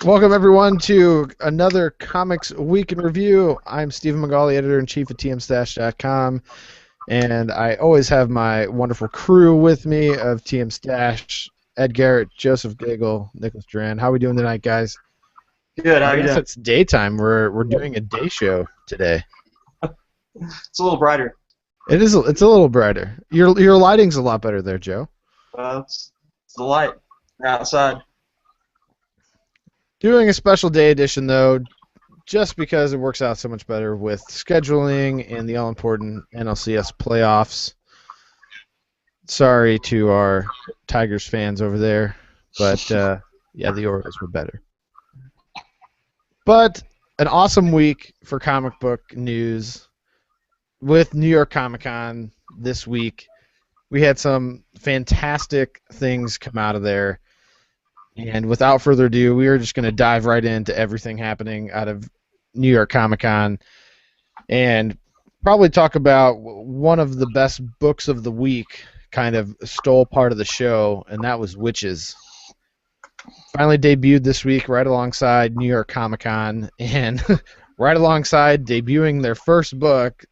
Welcome everyone to another Comics Week in Review. I'm Stephen Magali, editor-in-chief at tmstash.com, and I always have my wonderful crew with me of TM Stash, Ed Garrett, Joseph Gagel, Nicholas Duran. How are we doing tonight, guys? Good. How I are you guess doing? it's daytime. We're doing a day show today. It's a little brighter. It's a little brighter. Your lighting's a lot better there, Joe. It's the light outside. Doing a special day edition though, just because it works out so much better with scheduling and the all-important NLCS playoffs. Sorry to our Tigers fans over there, but yeah, the Orioles were better. But an awesome week for comic book news with New York ComiCon this week. We had some fantastic things come out of there. And without further ado, we are just going to dive right into everything happening out of New York Comic-Con and probably talk about one of the best books of the week, kind of stole part of the show, and that was Witches. Finally debuted this week right alongside New York Comic-Con, and right alongside debuting their first book,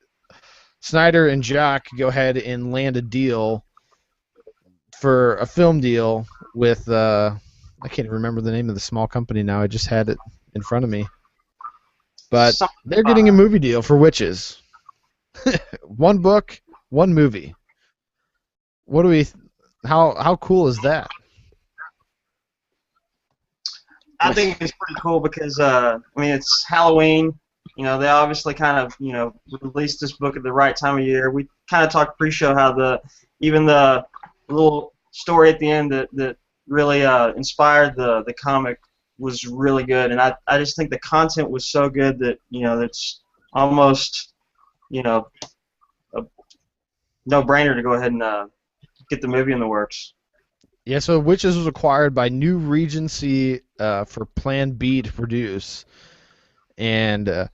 Snyder and Jock go ahead and land a deal for a film deal with, I can't remember the name of the small company now, I just had it in front of me. But Some, they're getting a uh, movie deal for Witches. One book, one movie. What do we? How cool is that? I think it's pretty cool because it's Halloween. They obviously kind of released this book at the right time of year. We kind of talked pre-show how even the little story at the end that really inspired the comic was really good, and I just think the content was so good that that's almost a no-brainer to go ahead and get the movie in the works. Yeah, so Witches was acquired by New Regency for Plan B to produce, and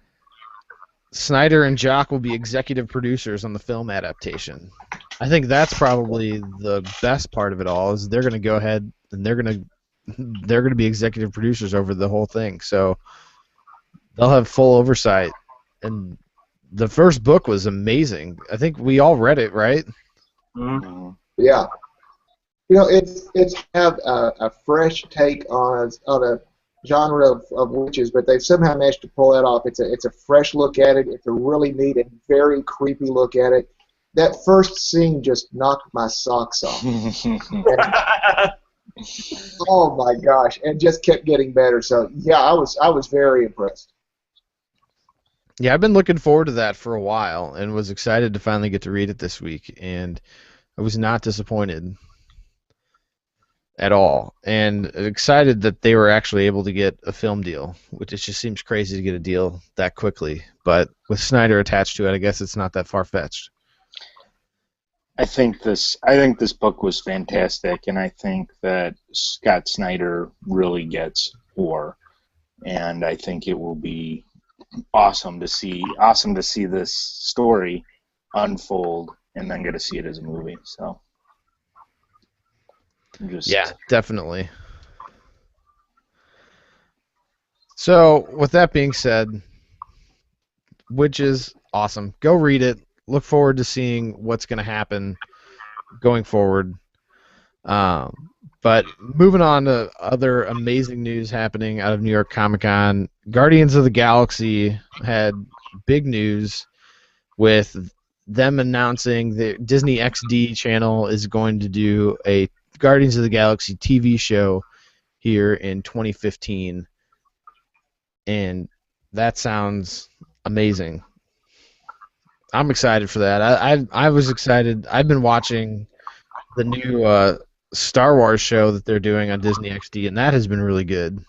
Snyder and Jock will be executive producers on the film adaptation. I think that's probably the best part of it all is they're going to go ahead and they're going to be executive producers over the whole thing. So they'll have full oversight. And the first book was amazing. I think we all read it, right? Mm-hmm. Yeah, it's have a fresh take on a genre of witches, but they've somehow managed to pull that off. It's a fresh look at it. It's a really neat and very creepy look at it. That first scene just knocked my socks off. Oh my gosh, and just kept getting better. So yeah, I was very impressed. Yeah, I've been looking forward to that for a while and was excited to finally get to read it this week, and I was not disappointed at all, and excited that they were actually able to get a film deal, which it just seems crazy to get a deal that quickly. But with Snyder attached to it, I guess it's not that far-fetched. I think this book was fantastic, and I think that Scott Snyder really gets horror, and I think it will be awesome to see this story unfold and then get to see it as a movie. So just Yeah, definitely. So, with that being said, which is awesome. Go read it. Look forward to seeing what's going to happen going forward. But moving on to other amazing news happening out of New York Comic Con, Guardians of the Galaxy had big news with them announcing the Disney XD channel is going to do a Guardians of the Galaxy TV show here in 2015. And that sounds amazing. I'm excited for that. I was excited. I've been watching the new Star Wars show that they're doing on Disney XD, and that has been really good.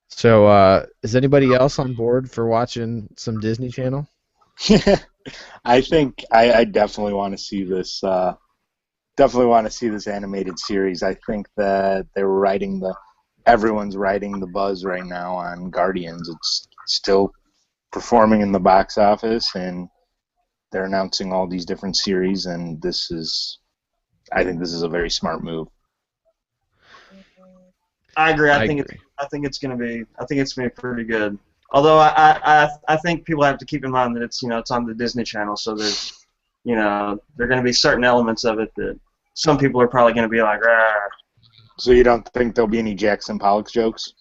So, is anybody else on board for watching some Disney Channel? I think I definitely want to see this. Definitely want to see this animated series. I think that everyone's riding the buzz right now on Guardians. It's still performing in the box office, and they're announcing all these different series, and I think this is a very smart move. I agree. I I think agree. it's gonna be pretty good. Although I think people have to keep in mind that it's it's on the Disney Channel, so there's there are going to be certain elements of it that some people are probably going to be like, "Rah." So you don't think there'll be any Jackson Pollock jokes?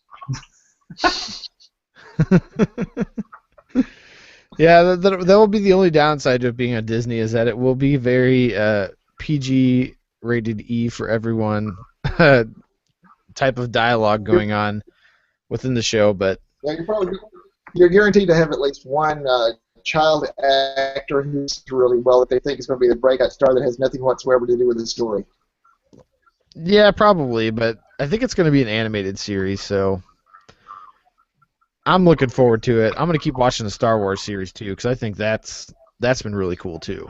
Yeah, that will be the only downside of being on Disney is that it will be very PG rated E for everyone type of dialogue going on within the show, but Yeah, you're guaranteed to have at least one child actor who's really well that they think is going to be the breakout star that has nothing whatsoever to do with the story. yeah, probably, but I think it's going to be an animated series, so I'm looking forward to it. I'm going to keep watching the Star Wars series too because I think that's been really cool too.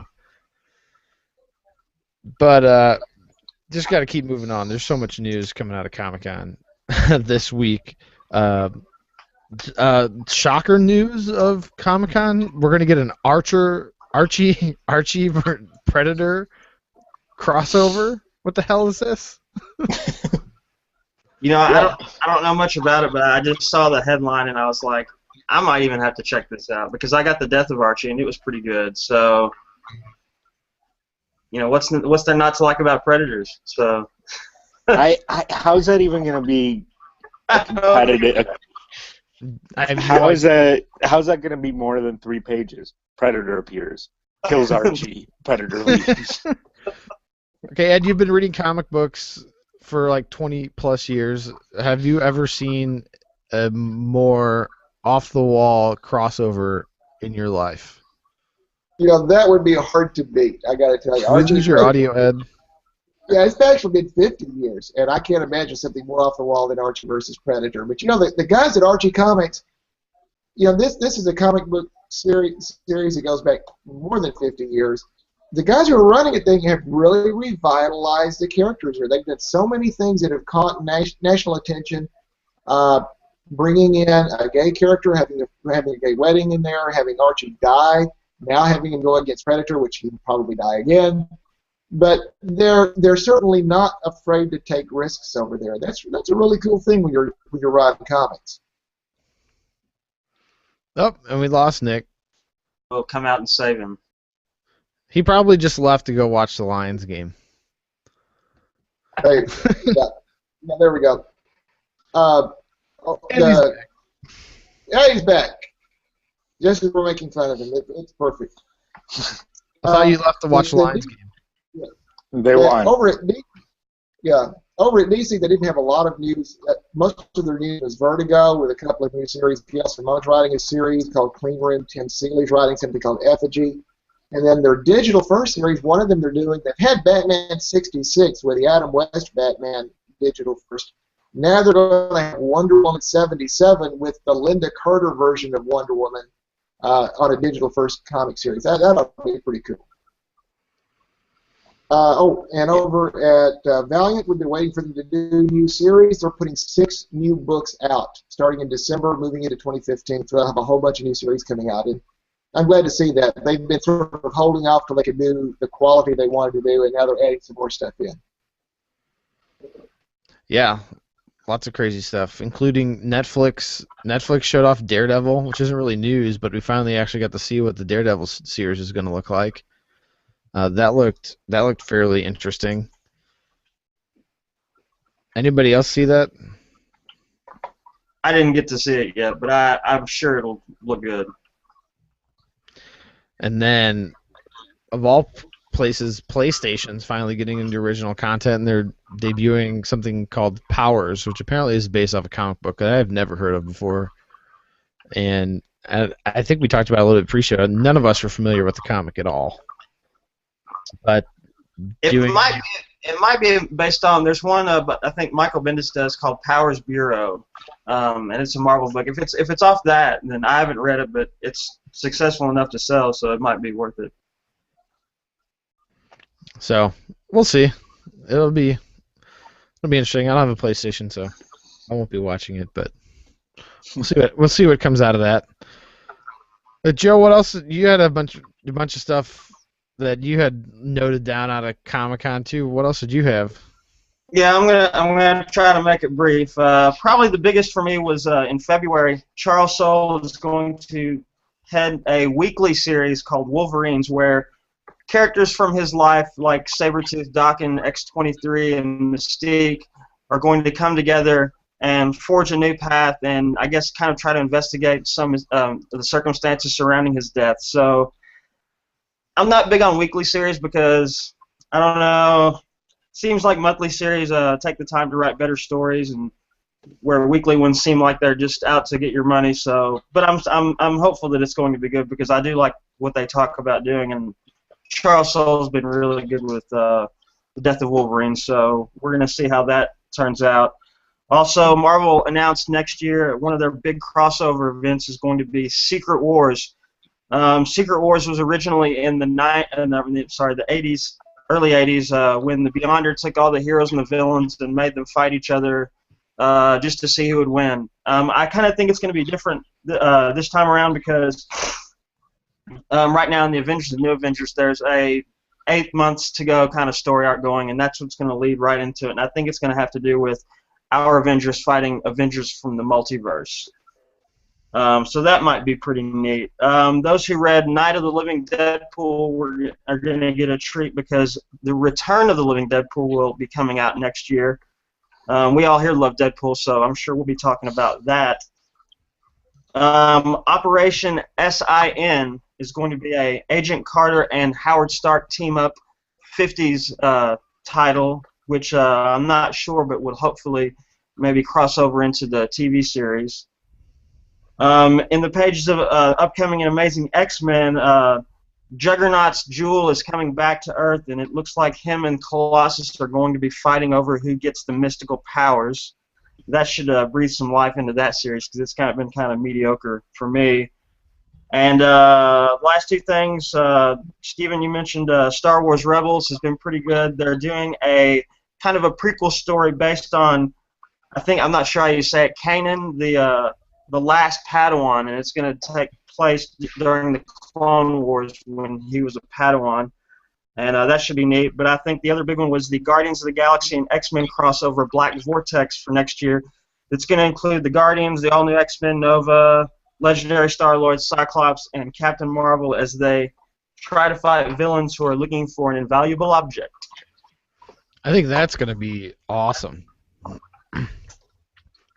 But just got to keep moving on. There's so much news coming out of Comic-Con this week. Shocker news of Comic-Con. We're going to get an Archie Predator crossover. What the hell is this? I don't know much about it, but I just saw the headline and I was like, I might even have to check this out because I got the Death of Archie and it was pretty good. So, what's there not to like about Predators? So, how's that even going to be competitive? How's that going to be more than 3 pages? Predator appears, kills Archie, Predator leaves. Okay, Ed, you've been reading comic books for like 20 plus years. Have you ever seen a more off the wall crossover in your life? That would be hard to beat. I got to tell you, Archie, use your audio, Ed. Yeah, it's actually been 50 years, and I can't imagine something more off the wall than Archie versus Predator. But the guys at Archie Comics, this is a comic book series that goes back more than 50 years. The guys who are running it, they have really revitalized the characters here. They've done so many things that have caught national attention. Bringing in a gay character, having a gay wedding in there, having Archie die, now having him go against Predator, which he'll probably die again. But they're certainly not afraid to take risks over there. That's a really cool thing when you're writing comics. Oh, and we lost Nick. We'll come out and save him. He probably just left to go watch the Lions game. Hey, yeah, there we go. He's back. Just as we're making fun of him, it's perfect. I thought you left to watch the Lions game. Yeah. They won. Over at DC, they didn't have a lot of news. Most of their news was Vertigo with a couple of new series. P.S. Simone's writing a series called Clean Room. Tim Seeley's writing something called Effigy. And then their digital first series, one of them they're doing, that had Batman 66 with the Adam West Batman digital first. Now they're going to have Wonder Woman 77 with the Linda Carter version of Wonder Woman on a digital first comic series. That'll be pretty cool. And over at Valiant, we've been waiting for them to do new series. They're putting 6 new books out starting in December, moving into 2015. So they'll have a whole bunch of new series coming out. And I'm glad to see that. They've been sort of holding off till they could do the quality they wanted to do, and now they're adding some more stuff in. Yeah, lots of crazy stuff, including Netflix. Netflix showed off Daredevil, which isn't really news, but we finally actually got to see what the Daredevil series is going to look like. That looked fairly interesting. Anybody else see that? I didn't get to see it yet, but I'm sure it'll look good. And then, of all places, PlayStation's finally getting into original content, and they're debuting something called Powers, which apparently is based off a comic book that I've never heard of before. And I think we talked about it a little bit pre-show. None of us are familiar with the comic at all. But it might be based on. There's one, but I think Michael Bendis does called Powers Bureau, and it's a Marvel book. If it's off that, then I haven't read it, but it's successful enough to sell, so it might be worth it. So we'll see. It'll be interesting. I don't have a PlayStation, so I won't be watching it, but we'll see what comes out of that. But Joe, what else? You had a bunch of stuff that you had noted down out of Comic-Con too. What else did you have? Yeah, I'm gonna try to make it brief. Probably the biggest for me was in February. Charles Soule is going to head a weekly series called Wolverines, where characters from his life, like Sabretooth, Doc, and X-23, and Mystique, are going to come together and forge a new path, and I guess kind of try to investigate some of the circumstances surrounding his death. So I'm not big on weekly series because I don't know. Seems like monthly series take the time to write better stories, and where weekly ones seem like they're just out to get your money. So, but I'm hopeful that it's going to be good because I do like what they talk about doing, and Charles Soule's been really good with the Death of Wolverine. So we're gonna see how that turns out. Also, Marvel announced next year one of their big crossover events is going to be Secret Wars. Secret Wars was originally in the 80s, early 80s, when the Beyonder took all the heroes and the villains and made them fight each other just to see who would win. I kind of think it's going to be different this time around because right now in the Avengers, the New Avengers, there's a 8 months to go kind of story arc going, and that's what's going to lead right into it. And I think it's going to have to do with our Avengers fighting Avengers from the multiverse. So that might be pretty neat. Those who read Night of the Living Deadpool are going to get a treat because the Return of the Living Deadpool will be coming out next year. We all here love Deadpool, so I'm sure we'll be talking about that. Operation SIN is going to be a Agent Carter and Howard Stark team-up 50s title, which I'm not sure, but would hopefully maybe cross over into the TV series. In the pages of upcoming and amazing X-Men, Juggernaut's Jewel is coming back to Earth, and it looks like him and Colossus are going to be fighting over who gets the mystical powers. That should breathe some life into that series because it's been kind of mediocre for me. And last two things, Steven, you mentioned Star Wars Rebels has been pretty good. They're doing a kind of a prequel story based on, I'm not sure how you say it, Kanan, the last Padawan, and it's going to take place during the Clone Wars when he was a Padawan, and that should be neat. But I think the other big one was the Guardians of the Galaxy and X-Men crossover Black Vortex for next year. It's going to include the Guardians, the all-new X-Men, Nova, Legendary Star-Lord, Cyclops, and Captain Marvel as they try to fight villains who are looking for an invaluable object. I think that's going to be awesome.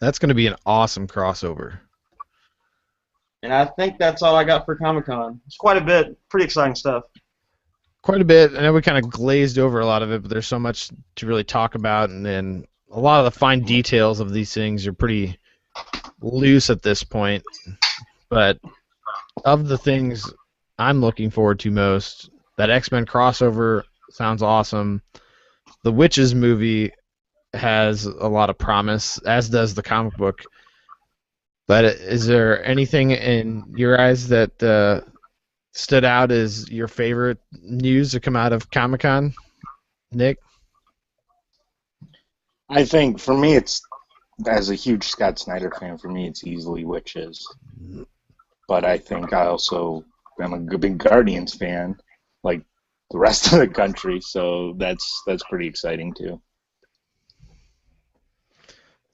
That's going to be an awesome crossover. And I think that's all I got for Comic-Con. It's quite a bit. Pretty exciting stuff. Quite a bit. I know we kind of glazed over a lot of it, but there's so much to really talk about, and then a lot of the fine details of these things are pretty loose at this point. But of the things I'm looking forward to most, that X-Men crossover sounds awesome. The Witches movie has a lot of promise, as does the comic book. But is there anything in your eyes that stood out as your favorite news to come out of Comic-Con, Nick? I think for me, it's, as a huge Scott Snyder fan, for me it's easily Witches. But I think I also am a big Guardians fan, like the rest of the country, so that's pretty exciting too.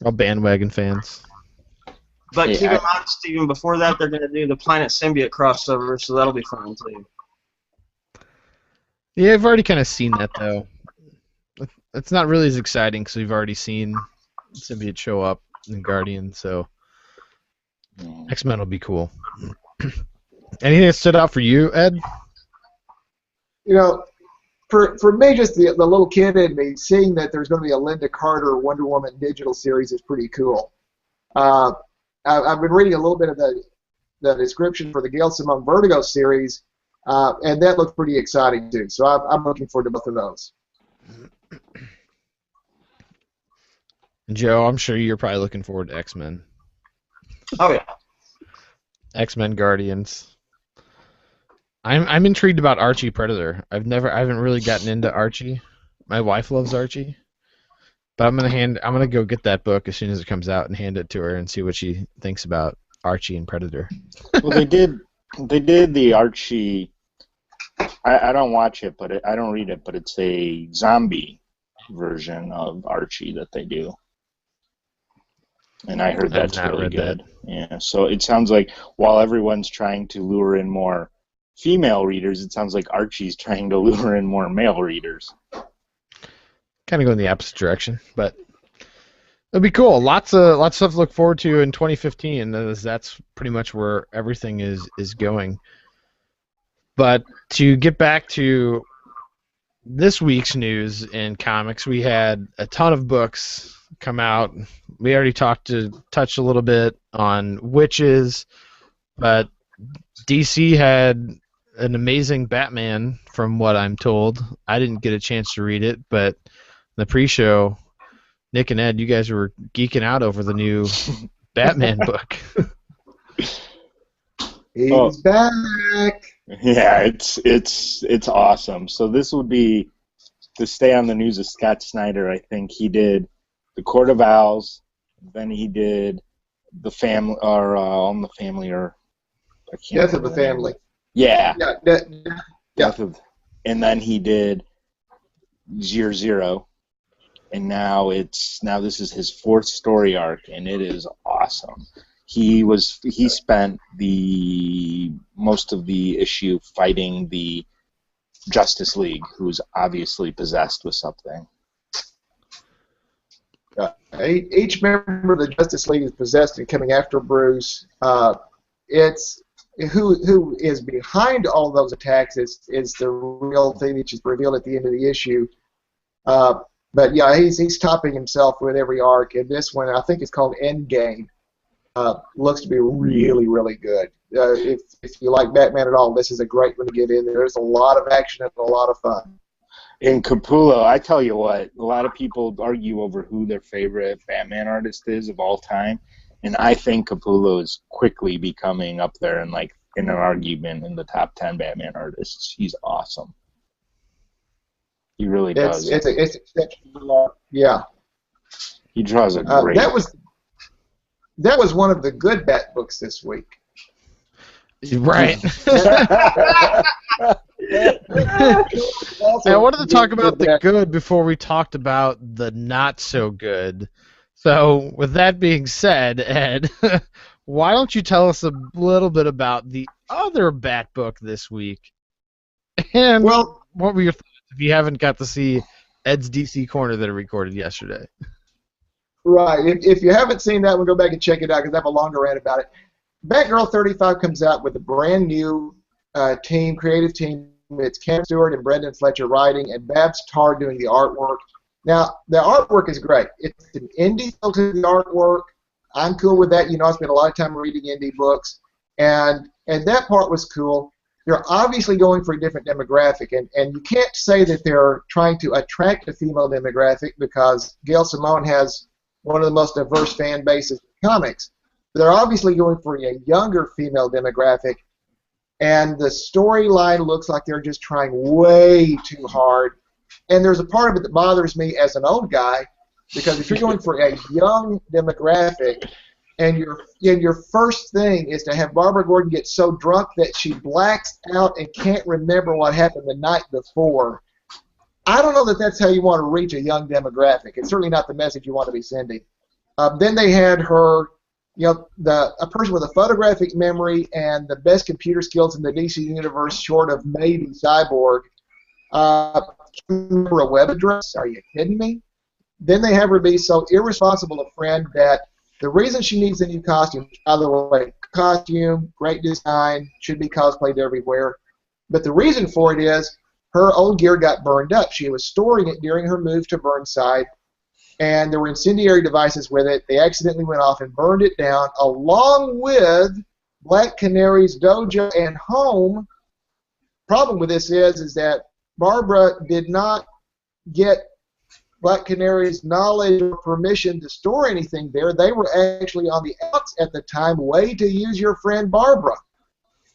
All bandwagon fans. But keep in mind, Steven, before that, they're going to do the Planet Symbiote crossover, so that'll be fun, too. Yeah, I've already kind of seen that, though. It's not really as exciting because we've already seen Symbiote show up in Guardian, so X-Men will be cool. Anything that stood out for you, Ed? You know, for me, just the little kid in me, seeing that there's going to be a Linda Carter Wonder Woman digital series is pretty cool. I've been reading a little bit of the description for the Gail Simone Vertigo series, and that looks pretty exciting too. So I'm looking forward to both of those. Joe, I'm sure you're probably looking forward to X-Men. Oh yeah, X-Men Guardians. I'm intrigued about Archie Predator. I haven't really gotten into Archie. My wife loves Archie. But I'm gonna go get that book as soon as it comes out and hand it to her and see what she thinks about Archie and Predator. Well, they did the Archie. I don't watch it, but I don't read it, but it's a zombie version of Archie that they do. And I heard I've that's not really read good. that. Yeah, so it sounds like while everyone's trying to lure in more female readers, it sounds like Archie's trying to lure in more male readers. Kind of going the opposite direction, but it'll be cool. Lots of stuff to look forward to in 2015, and that's pretty much where everything is going. But to get back to this week's news in comics, we had a ton of books come out. We already touched a little bit on Witches, but DC had an amazing Batman, from what I'm told. I didn't get a chance to read it, but the pre-show, Nick and Ed, you guys were geeking out over the new Batman book. He's back. Yeah, it's awesome. So this would be, to stay on the news of Scott Snyder, I think he did The Court of Owls, then he did The Family, or On the Family, or I can't Death of remember the the name. Family. Yeah. Yeah. Death of, and then he did Year Zero, and now this is his fourth story arc, and it is awesome. He spent the most of the issue fighting the Justice League, who's obviously possessed with something. Each member of the Justice League is possessed and coming after Bruce. It's who is behind all those attacks is the real thing, which is revealed at the end of the issue. But yeah, he's topping himself with every arc, and this one I think it's called Endgame. Looks to be really, really good. If you like Batman at all, this is a great one to get in. There's a lot of action and a lot of fun. In Capullo, I tell you what, a lot of people argue over who their favorite Batman artist is of all time, and I think Capullo is quickly becoming up there in an argument in the top 10 Batman artists. He's awesome. He really does. It's exceptional. Yeah. He draws a great. That was one of the good Bat books this week. Right. I wanted to talk about the good before we talked about the not so good. So, with that being said, Ed, why don't you tell us a little bit about the other Bat book this week? And what were your thoughts if you haven't got to see Ed's DC Corner that I recorded yesterday? Right. If you haven't seen that one, go back and check it out because I have a longer rant about it. Batgirl 35 comes out with a brand new creative team. It's Cam Stewart and Brendan Fletcher writing, and Babs Tarr doing the artwork. Now, the artwork is great. It's an indie feel to the artwork. I'm cool with that. You know, I spent a lot of time reading indie books, and that part was cool. They're obviously going for a different demographic, and you can't say that they're trying to attract a female demographic because Gail Simone has one of the most diverse fan bases in comics. They're obviously going for a younger female demographic, and the storyline looks like they're just trying way too hard. And there's a part of it that bothers me as an old guy, because if you're going for a young demographic, and your first thing is to have Barbara Gordon get so drunk that she blacks out and can't remember what happened the night before, I don't know that that's how you want to reach a young demographic. It's certainly not the message you want to be sending. Then they had her, a person with a photographic memory and the best computer skills in the DC universe, short of maybe Cyborg. Remember a web address? Are you kidding me? Then they have her be so irresponsible a friend that the reason she needs a new costume, by the way, costume, great design, should be cosplayed everywhere. But the reason for it is her old gear got burned up. She was storing it during her move to Burnside, and there were incendiary devices with it. They accidentally went off and burned it down, along with Black Canary's dojo and home. Problem with this is that Barbara did not get Black Canary's knowledge or permission to store anything there. They were actually on the outs at the time, way to use your friend Barbara.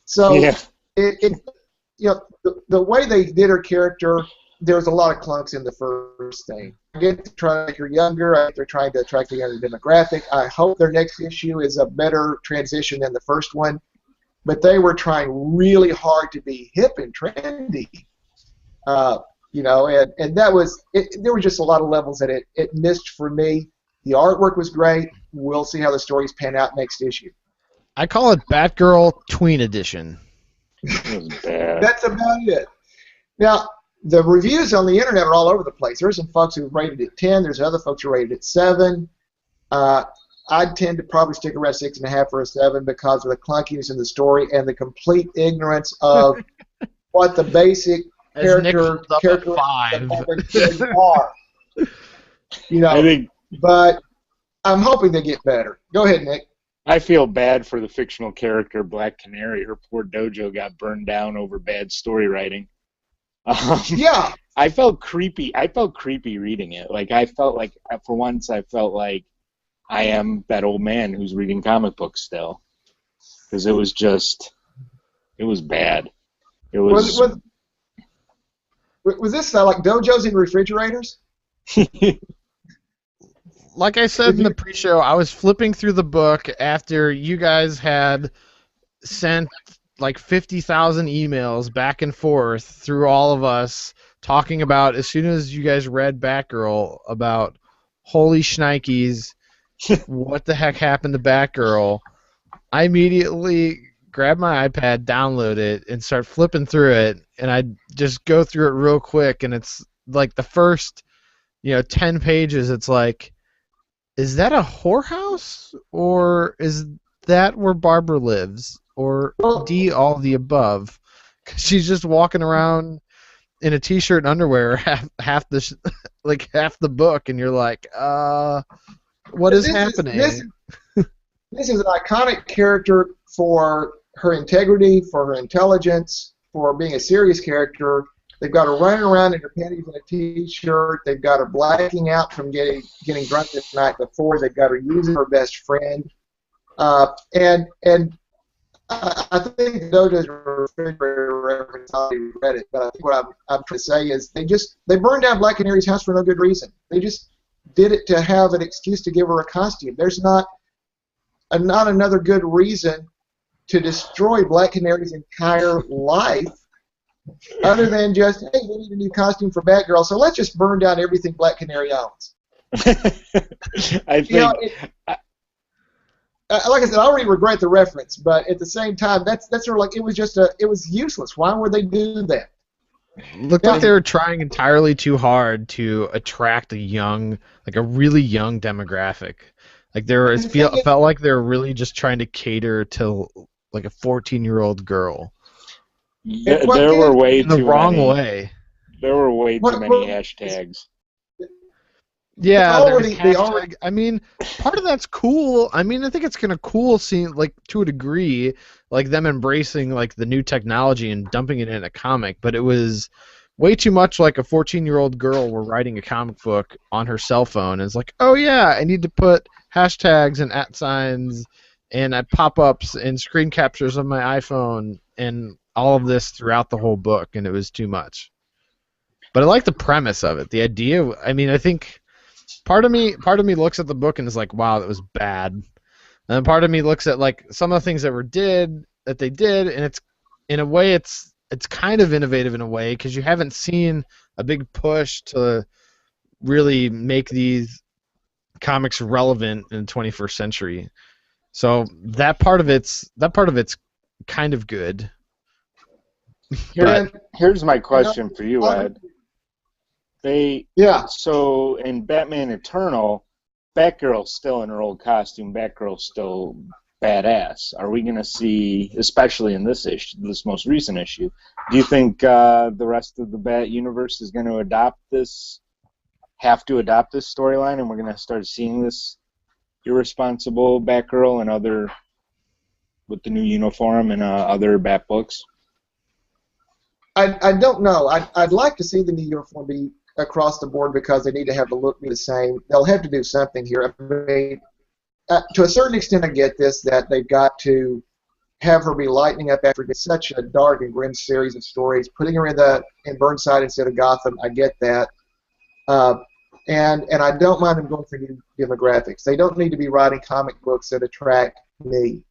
So yeah. The way they did her character, there was a lot of clunks in the first thing. I get they're trying to make her younger. I think they're trying to attract a younger demographic. I hope their next issue is a better transition than the first one. But they were trying really hard to be hip and trendy. and that was it. There were just a lot of levels that it missed for me. The artwork was great. We'll see how the stories pan out next issue. I call it Batgirl Tween Edition. It was bad. That's about it. Now, the reviews on the internet are all over the place. There's some folks who rated it 10. There's other folks who rated it 7. I'd tend to probably stick around 6.5 or a 7 because of the clunkiness in the story and the complete ignorance of what the basic character are. I think, but I'm hoping they get better. Go ahead, Nick. I feel bad for the fictional character Black Canary. Her poor dojo got burned down over bad story writing. Yeah. I felt creepy. I felt creepy reading it. Like for once, I felt like I am that old man who's reading comic books still, because it was bad. It was. Was this like dojos in refrigerators? Like I said in the pre-show, I was flipping through the book after you guys had sent like 50,000 emails back and forth through all of us talking about, as soon as you guys read Batgirl, about holy shnikes, what the heck happened to Batgirl. I immediately grab my iPad, download it, and start flipping through it, and I just go through it real quick, and it's like the first 10 pages, it's like, is that a whorehouse, or is that where Barbara lives, or D, all the above? 'Cause she's just walking around in a t-shirt and underwear half the book, and you're like, what is happening? This is an iconic character for her integrity, for her intelligence, for being a serious character. They've got her running around in her panties and a t-shirt. They've got her blacking out from getting drunk the night before. They've got her using her best friend. And I think Dojo's refrigerator reference, I already read it, but I think what I'm trying to say is they burned down Black Canary's house for no good reason. They just did it to have an excuse to give her a costume. There's not another good reason to destroy Black Canary's entire life other than just, hey, we need a new costume for Batgirl, so let's just burn down everything Black Canary owns. I think... like I said, I already regret the reference, but at the same time, that's sort of like, it was useless. Why would they do that? Looked like they were trying entirely too hard to attract a really young demographic. Like felt like they were really just trying to cater to like a 14-year-old girl. There were way in the too wrong many. way. There were way too many hashtags. Yeah, hashtag. I mean, part of that's cool. I mean, I think it's kind of cool seeing, like, to a degree, like them embracing like the new technology and dumping it in a comic. But it was way too much like a 14-year-old girl were writing a comic book on her cell phone. And it's like, oh yeah, I need to put hashtags and @ signs and pop-ups and screen captures on my iPhone and all of this throughout the whole book, and it was too much. But I like the premise of it. The idea. I mean, I think part of me looks at the book and is like, wow, that was bad. And then part of me looks at like some of the things that they did, and it's in a way it's kind of innovative in a way because you haven't seen a big push to really make these comics relevant in the 21st century. So that part of it's kind of good. Here's my question for you, Ed. So in Batman Eternal, Batgirl's still in her old costume. Batgirl's still badass. Are we going to see, especially in this issue, this most recent issue, do you think the rest of the Bat universe is going to adopt this storyline, and we're going to start seeing this irresponsible Batgirl and other, with the new uniform and other Bat books? I don't know. I'd like to see the new uniform be across the board because they need to have the look be the same. They'll have to do something here. I mean, to a certain extent, I get this, that they've got to have her be lightening up after such a dark and grim series of stories. Putting her in Burnside instead of Gotham, I get that. And I don't mind them going for new demographics. They don't need to be writing comic books that attract me.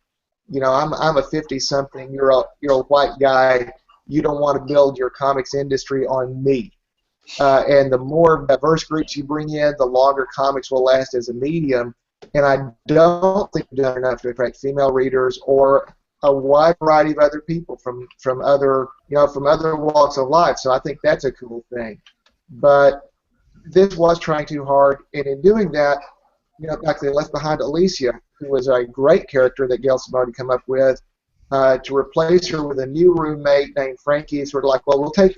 You know, I'm a 50-something. You're a white guy. You don't want to build your comics industry on me. And the more diverse groups you bring in, the longer comics will last as a medium. And I don't think we've done enough to attract female readers or a wide variety of other people from other walks of life. So I think that's a cool thing. But this was trying too hard, and in doing that, like they left behind Alicia, who was a great character that Gail Simone come up with, to replace her with a new roommate named Frankie. Sort of like, well, we'll take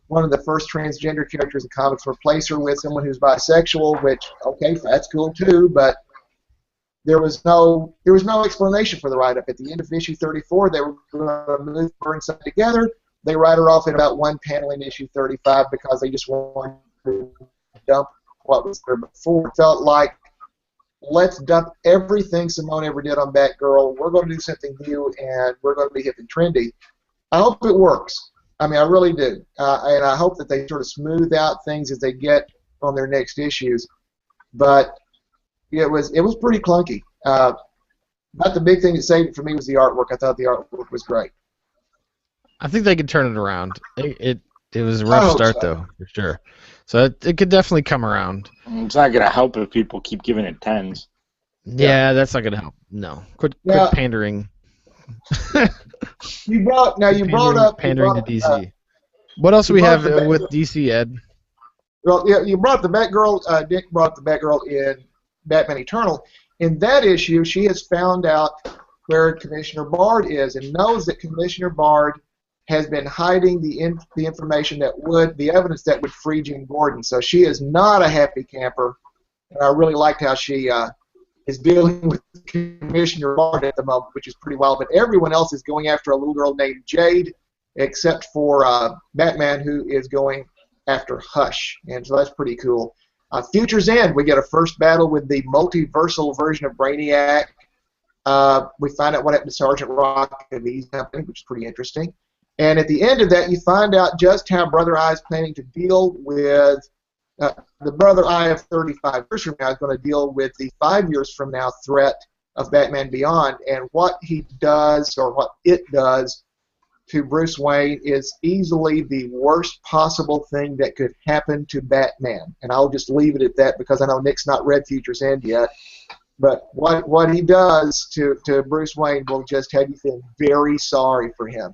one of the first transgender characters in comics, replace her with someone who's bisexual, which, okay, that's cool too, but there was no explanation for the write-up. At the end of issue 34, they were going to move her and Sun together. They write her off in about one panel in issue 35 because they just wanted to dump what was there before. It felt like, let's dump everything Simone ever did on Batgirl. We're going to do something new, and we're going to be hip and trendy. I hope it works. I mean, I really do. And I hope that they sort of smooth out things as they get on their next issues. But it was pretty clunky. Not the big thing that saved it for me was the artwork. I thought the artwork was great. I think they could turn it around. It was a rough start, though, for sure. So it could definitely come around. It's not going to help if people keep giving it 10s. Yeah, that's not going to help. No. Quit pandering. You brought up pandering to DC. What else do we have with DC, Ed? Well, yeah, you brought the Batgirl. Dick brought the Batgirl in Batman Eternal. In that issue, she has found out where Commissioner Bard is and knows that Commissioner Bard has been hiding the information the evidence that would free Jim Gordon. So she is not a happy camper, and I really liked how she is dealing with Commissioner Bard at the moment, which is pretty wild. But everyone else is going after a little girl named Jade, except for Batman, who is going after Hush, and so that's pretty cool. Future's End, we get a first battle with the multiversal version of Brainiac. We find out what happened to Sergeant Rock and V's company, which is pretty interesting. And at the end of that, you find out just how Brother Eye is planning to deal with the Brother Eye of 35 years from now is going to deal with the 5 years from now threat of Batman Beyond. And what he does, or what it does, to Bruce Wayne is easily the worst possible thing that could happen to Batman. And I'll just leave it at that because I know Nick's not read Future's End yet. But what he does to Bruce Wayne will just have you feel very sorry for him.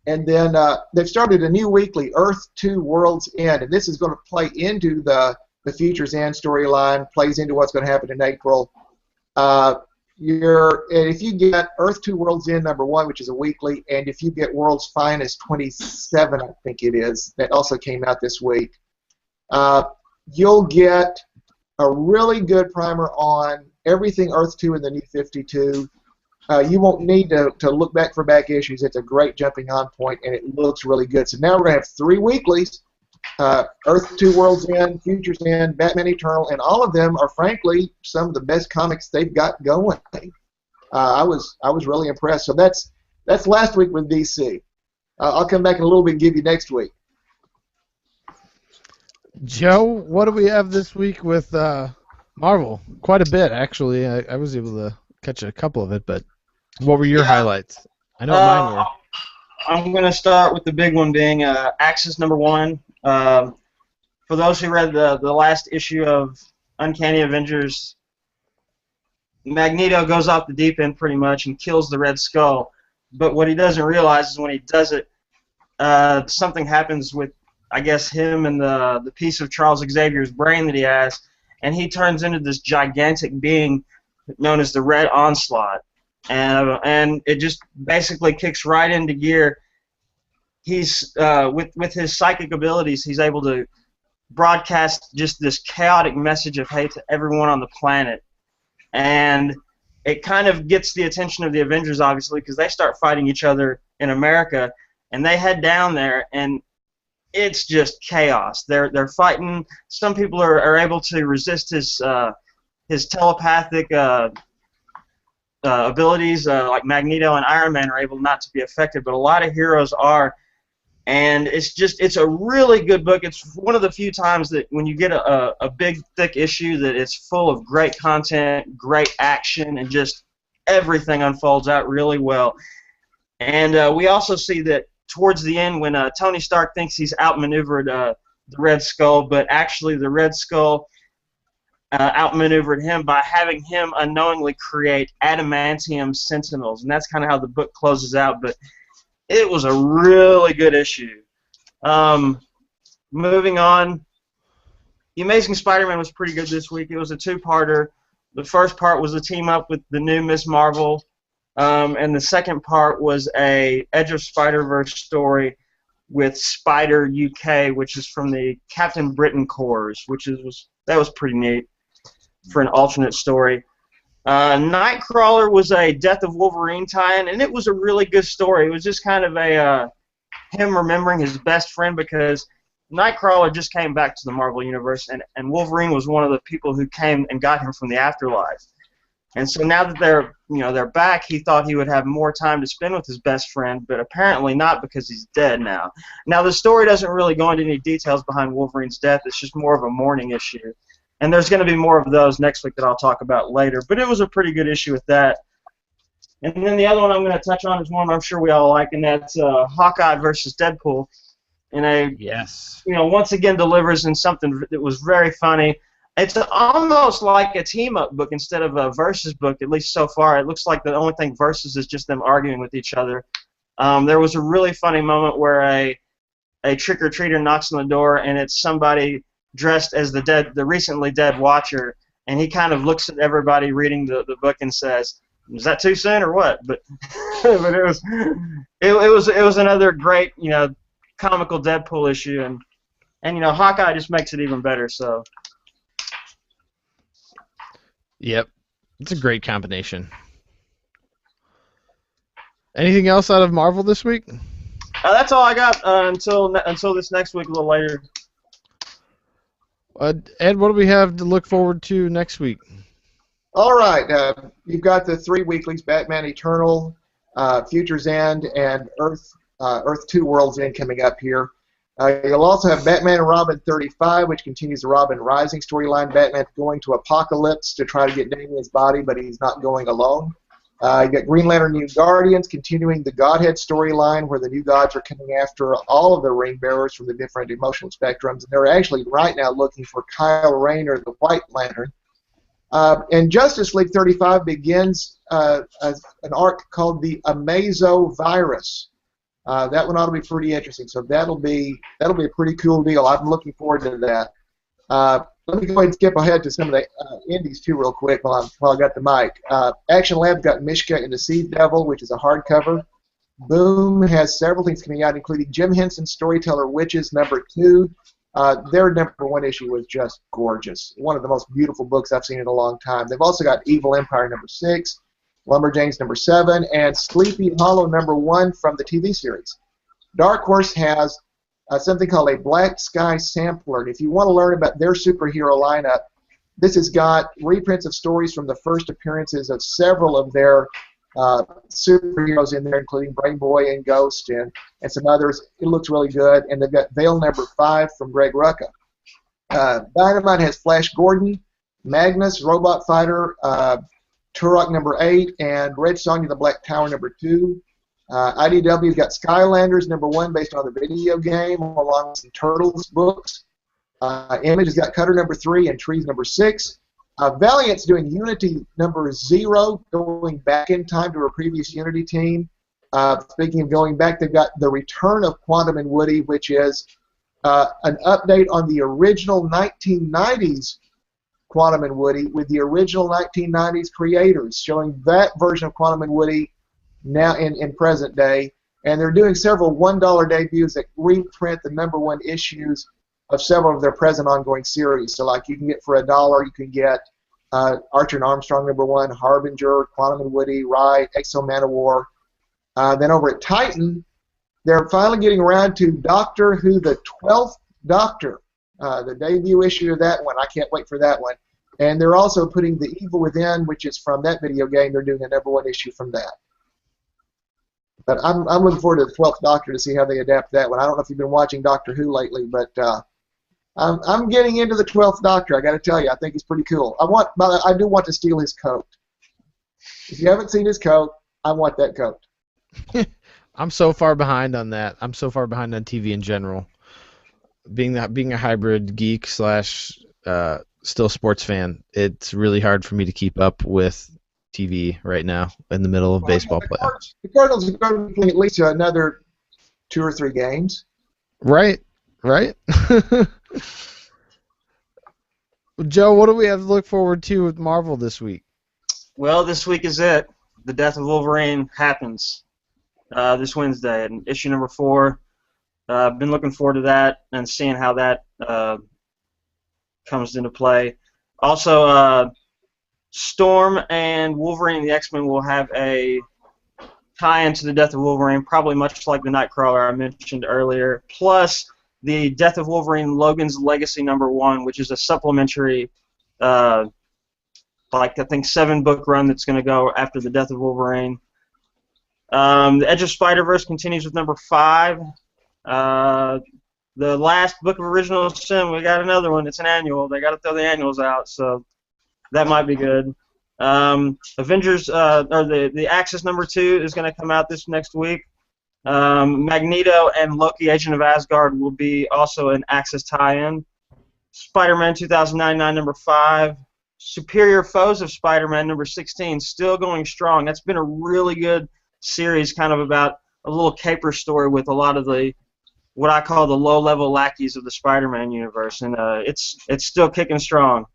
And then they've started a new weekly, Earth 2 World's End, and this is going to play into the Future's End storyline, plays into what's going to happen in April. And if you get Earth 2 World's End #1, which is a weekly, and if you get World's Finest 27, I think it is, that also came out this week, you'll get a really good primer on everything Earth 2 and the New 52. You won't need to look back for back issues. It's a great jumping on point, and it looks really good. So now we're going to have 3 weeklies, Earth 2 World's End, Future's End, Batman Eternal, and all of them are, frankly, some of the best comics they've got going. I was really impressed. So that's last week with DC. I'll come back in a little bit and give you next week. Joe, what do we have this week with Marvel? Quite a bit, actually. I was able to catch a couple of it, but what were your highlights? I know mine were. I'm going to start with the big one being Axis #1. For those who read the last issue of Uncanny Avengers, Magneto goes off the deep end pretty much and kills the Red Skull. But what he doesn't realize is when he does it, something happens with, I guess, him and the piece of Charles Xavier's brain that he has, and he turns into this gigantic being known as the Red Onslaught. And it just basically kicks right into gear. He's with his psychic abilities, he's able to broadcast just this chaotic message of hate to everyone on the planet, and it kind of gets the attention of the Avengers, obviously, because they start fighting each other in America, and they head down there, and it's just chaos. They're fighting. Some people are able to resist his telepathic abilities, like Magneto and Iron Man are able not to be affected, but a lot of heroes are. And it's a really good book. It's one of the few times that when you get a big, thick issue that it's full of great content, great action, and just everything unfolds out really well. And we also see that towards the end when Tony Stark thinks he's outmaneuvered the Red Skull, but actually the Red Skull outmaneuvered him by having him unknowingly create adamantium sentinels, and that's kind of how the book closes out. But it was a really good issue. Moving on, The Amazing Spider-Man was pretty good this week. It was a two-parter. The first part was a team-up with the new Ms. Marvel, and the second part was a Edge of Spider-Verse story with Spider UK, which is from the Captain Britain Corps, that was pretty neat for an alternate story. Nightcrawler was a Death of Wolverine tie-in, and it was a really good story. It was just kind of a him remembering his best friend, because Nightcrawler just came back to the Marvel Universe, and Wolverine was one of the people who came and got him from the afterlife. And so now that they're back, he thought he would have more time to spend with his best friend, but apparently not, because he's dead now. Now the story doesn't really go into any details behind Wolverine's death. It's just more of a mourning issue. And there's going to be more of those next week that I'll talk about later. But it was a pretty good issue with that. And then the other one I'm going to touch on is one I'm sure we all like, and that's Hawkeye versus Deadpool. And once again delivers in something that was very funny. It's almost like a team-up book instead of a versus book, at least so far. It looks like the only thing versus is just them arguing with each other. There was a really funny moment where a trick-or-treater knocks on the door, and it's somebody dressed as the recently dead Watcher, and he kind of looks at everybody reading the book and says, "Is that too soon or what?" But but it was another great comical Deadpool issue, and Hawkeye just makes it even better. So. Yep, it's a great combination. Anything else out of Marvel this week? That's all I got until this next week, a little later. Ed, what do we have to look forward to next week? All right, you've got the 3 weeklies: Batman Eternal, Future's End, and Earth 2 World's End coming up here. You'll also have Batman and Robin 35, which continues the Robin Rising storyline. Batman's going to Apocalypse to try to get Damian's body, but he's not going alone. You got Green Lantern New Guardians continuing the Godhead storyline, where the new gods are coming after all of the ring bearers from the different emotional spectrums. And they're actually right now looking for Kyle Rayner, the White Lantern. And Justice League 35 begins an arc called the Amazo Virus. That one ought to be pretty interesting. So that'll be a pretty cool deal. I'm looking forward to that. Let me go ahead and skip ahead to some of the indies too, real quick, while I got the mic. Action Lab's got Mishka and the Sea Devil, which is a hardcover. Boom has several things coming out, including Jim Henson's Storyteller Witches #2. Their #1 issue was just gorgeous. One of the most beautiful books I've seen in a long time. They've also got Evil Empire #6. Lumberjanes #7, and Sleepy Hollow #1 from the TV series. Dark Horse has something called a Black Sky Sampler, and if you want to learn about their superhero lineup, this has got reprints of stories from the first appearances of several of their superheroes in there, including Brain Boy and Ghost and some others. It looks really good, and they've got Veil #5 from Greg Rucka. Dynamite has Flash Gordon, Magnus, Robot Fighter, Turok #8, and Red Sonja the Black Tower #2. IDW's got Skylanders #1 based on the video game, along with some Turtles books. Image has got Cutter #3 and Trees #6. Valiant's doing Unity #0, going back in time to a previous Unity team. Speaking of going back, they've got The Return of Quantum and Woody, which is an update on the original 1990s Quantum and Woody with the original 1990s creators, showing that version of Quantum and Woody now in present day. And they're doing several $1 debuts that reprint the #1 issues of several of their present ongoing series. So like you can get for $1, you can get Archer and Armstrong #1, Harbinger, Quantum and Woody, Ride, Exo Manowar. Then over at Titan, they're finally getting around to Doctor Who, the 12th Doctor. The debut issue of that one. I can't wait for that one. And they're also putting The Evil Within, which is from that video game. They're doing a #1 issue from that. But I'm looking forward to the 12th Doctor to see how they adapt that one. I don't know if you've been watching Doctor Who lately, but I'm getting into the 12th Doctor. I got to tell you, I think it's pretty cool. I do want to steal his coat. If you haven't seen his coat, I want that coat. I'm so far behind on that. I'm so far behind on TV in general. Being a hybrid geek slash still sports fan, it's really hard for me to keep up with TV right now in the middle of Well, baseball playoffs. the Cardinals are going to be playing at least another 2 or 3 games. Right, right. Joe, what do we have to look forward to with Marvel this week? Well, this week is it. The Death of Wolverine happens this Wednesday, and issue number 4. I've been looking forward to that and seeing how that comes into play. Also, Storm and Wolverine and the X-Men will have a tie into the Death of Wolverine, probably much like the Nightcrawler I mentioned earlier. Plus, the Death of Wolverine Logan's Legacy #1, which is a supplementary, I think 7-book run that's going to go after the Death of Wolverine. The Edge of Spider-Verse continues with #5. The last book of Original Sin, we got another one. It's an annual. They got to throw the annuals out, so that might be good. Avengers, or the Axis #2 is going to come out this next week. Magneto and Loki, Agent of Asgard, will be also an Axis tie-in. Spider-Man 2099 #5. Superior Foes of Spider-Man #16, still going strong. That's been a really good series, kind of about a little caper story with a lot of what I call the low-level lackeys of the Spider-Man universe, and it's still kicking strong.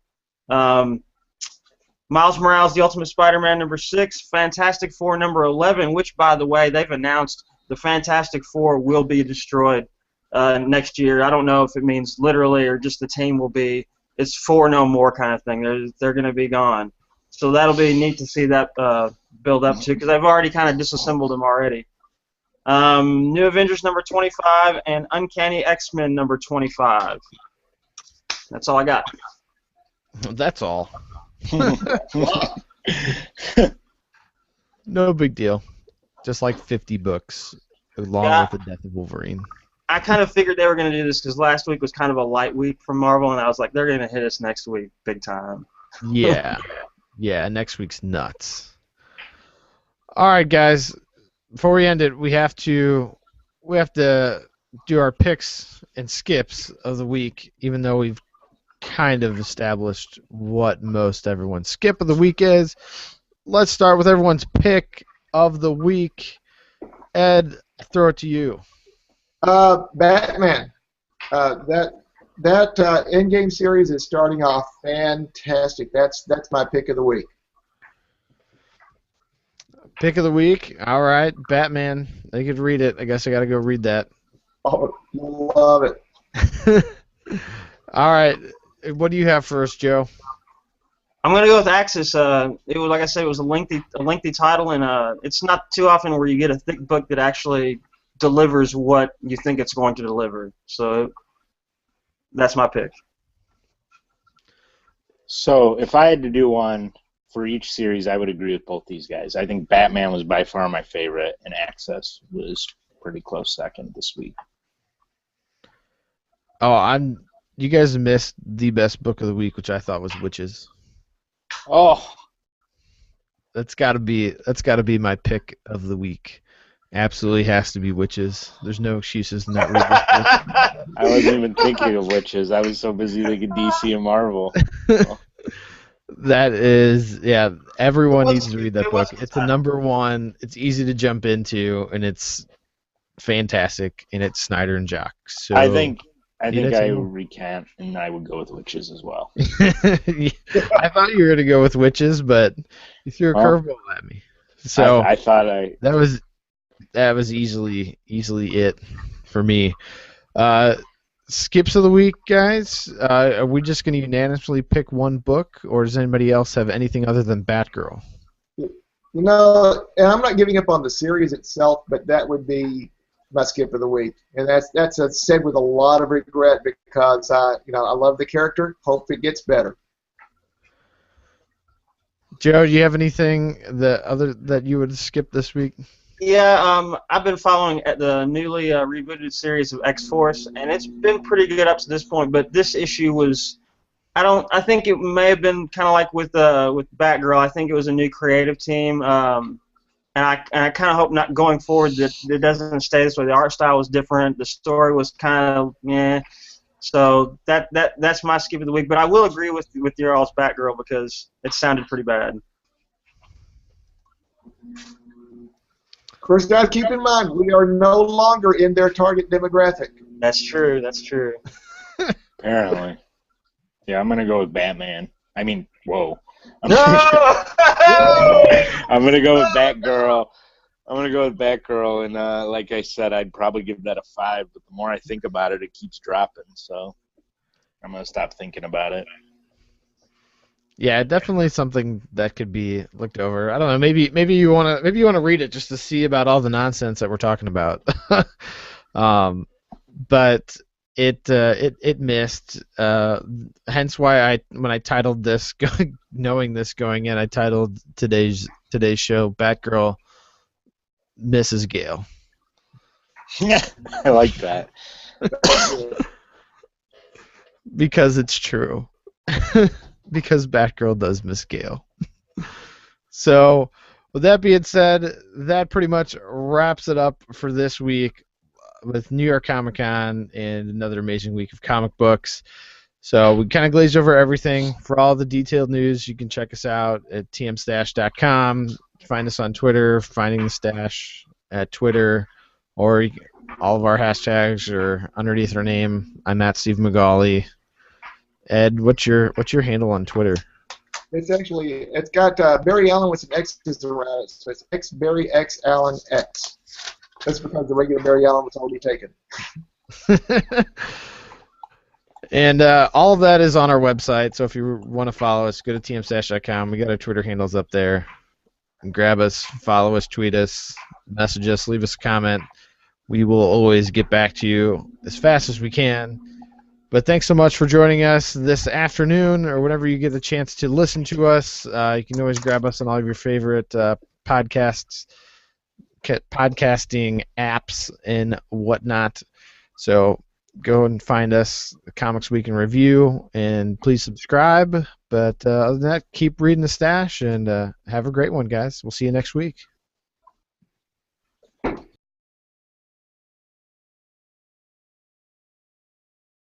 Miles Morales, The Ultimate Spider-Man #6, Fantastic Four #11, which, by the way, they've announced the Fantastic Four will be destroyed next year. I don't know if it means literally or just the team will be. It's 4 no more kind of thing. They're going to be gone. So that'll be neat to see that build up to, because I've already kind of disassembled them already. New Avengers #25 and Uncanny X-Men #25. That's all I got. That's all. No big deal. Just like 50 books, along with the Death of Wolverine. I kind of figured they were going to do this because last week was kind of a light week from Marvel, and I was like, they're going to hit us next week big time. Yeah. Yeah, next week's nuts. All right, guys. Before we end it, we have to do our picks and skips of the week, even though we've kind of established what most everyone's skip of the week is. Let's start with everyone's pick of the week. Ed, I throw it to you. Batman. That Endgame series is starting off fantastic. That's my pick of the week. Pick of the week. All right, Batman. I could read it. I guess I got to go read that. Oh, love it. All right. What do you have for us, Joe? I'm gonna go with Axis. It was, like I said, it was a lengthy title, and it's not too often where you get a thick book that actually delivers what you think it's going to deliver. So that's my pick. So if I had to do one for each series, I would agree with both these guys. I think Batman was by far my favorite, and Access was pretty close second this week. Oh, you guys missed the best book of the week, which I thought was Witches. Oh, That's got to be my pick of the week. Absolutely has to be Witches. There's no excuses in that book. I wasn't even thinking of Witches. I was so busy thinking DC and Marvel. So. That is, yeah, everyone needs to read that book. It's a #1. It's easy to jump into, and it's fantastic, and it's Snyder and Jock. So I think I recant, and I would go with Witches as well. I thought you were going to go with Witches, but you threw a curveball at me. So I thought that was easily it for me. Skips of the week, guys. Are we just going to unanimously pick one book, or does anybody else have anything other than Batgirl? And I'm not giving up on the series itself, but that would be my skip of the week, and that's said with a lot of regret because I love the character. Hope it gets better. Joe, do you have anything that you would skip this week? Yeah, I've been following the newly rebooted series of X-Force, and it's been pretty good up to this point. But this issue was, I think it may have been kind of like with Batgirl. I think it was a new creative team. I kind of hope not going forward that it doesn't stay this way. The art style was different. The story was kind of So that's my skip of the week. But I will agree with your all's Batgirl because it sounded pretty bad. Of course, guys, keep in mind we are no longer in their target demographic. That's true. That's true. Apparently. Yeah, I'm gonna go with Batman. I mean, whoa. No! I'm gonna go with Batgirl. I'm gonna go with Batgirl, and like I said, I'd probably give that a 5. But the more I think about it, it keeps dropping. So I'm gonna stop thinking about it. Yeah, definitely something that could be looked over. I don't know. Maybe you wanna read it just to see about all the nonsense that we're talking about. But it missed. Hence why when I titled this, knowing this going in, I titled today's show "Batgirl Mrs. Gail." I like that. Because it's true. Because Batgirl does miss Gail. So, with that being said, that pretty much wraps it up for this week with New York ComiCon and another amazing week of comic books. So we kind of glazed over everything. For all the detailed news, you can check us out at tmstash.com. Find us on Twitter, Finding the Stash at Twitter, or all of our hashtags are underneath our name. I'm at Steve McGauley. Ed, what's your handle on Twitter? It's got Barry Allen with some X's around it, so it's X Barry X Allen X. That's because the regular Barry Allen was already taken. And all of that is on our website, so if you want to follow us, go to tmstash.com. We got our Twitter handles up there. And grab us, follow us, tweet us, message us, leave us a comment. We will always get back to you as fast as we can. But thanks so much for joining us this afternoon, or whenever you get the chance to listen to us. You can always grab us on all of your favorite podcasting apps and whatnot. So go and find us, Comics Week in Review, and please subscribe. But other than that, keep reading the stash, and have a great one, guys. We'll see you next week.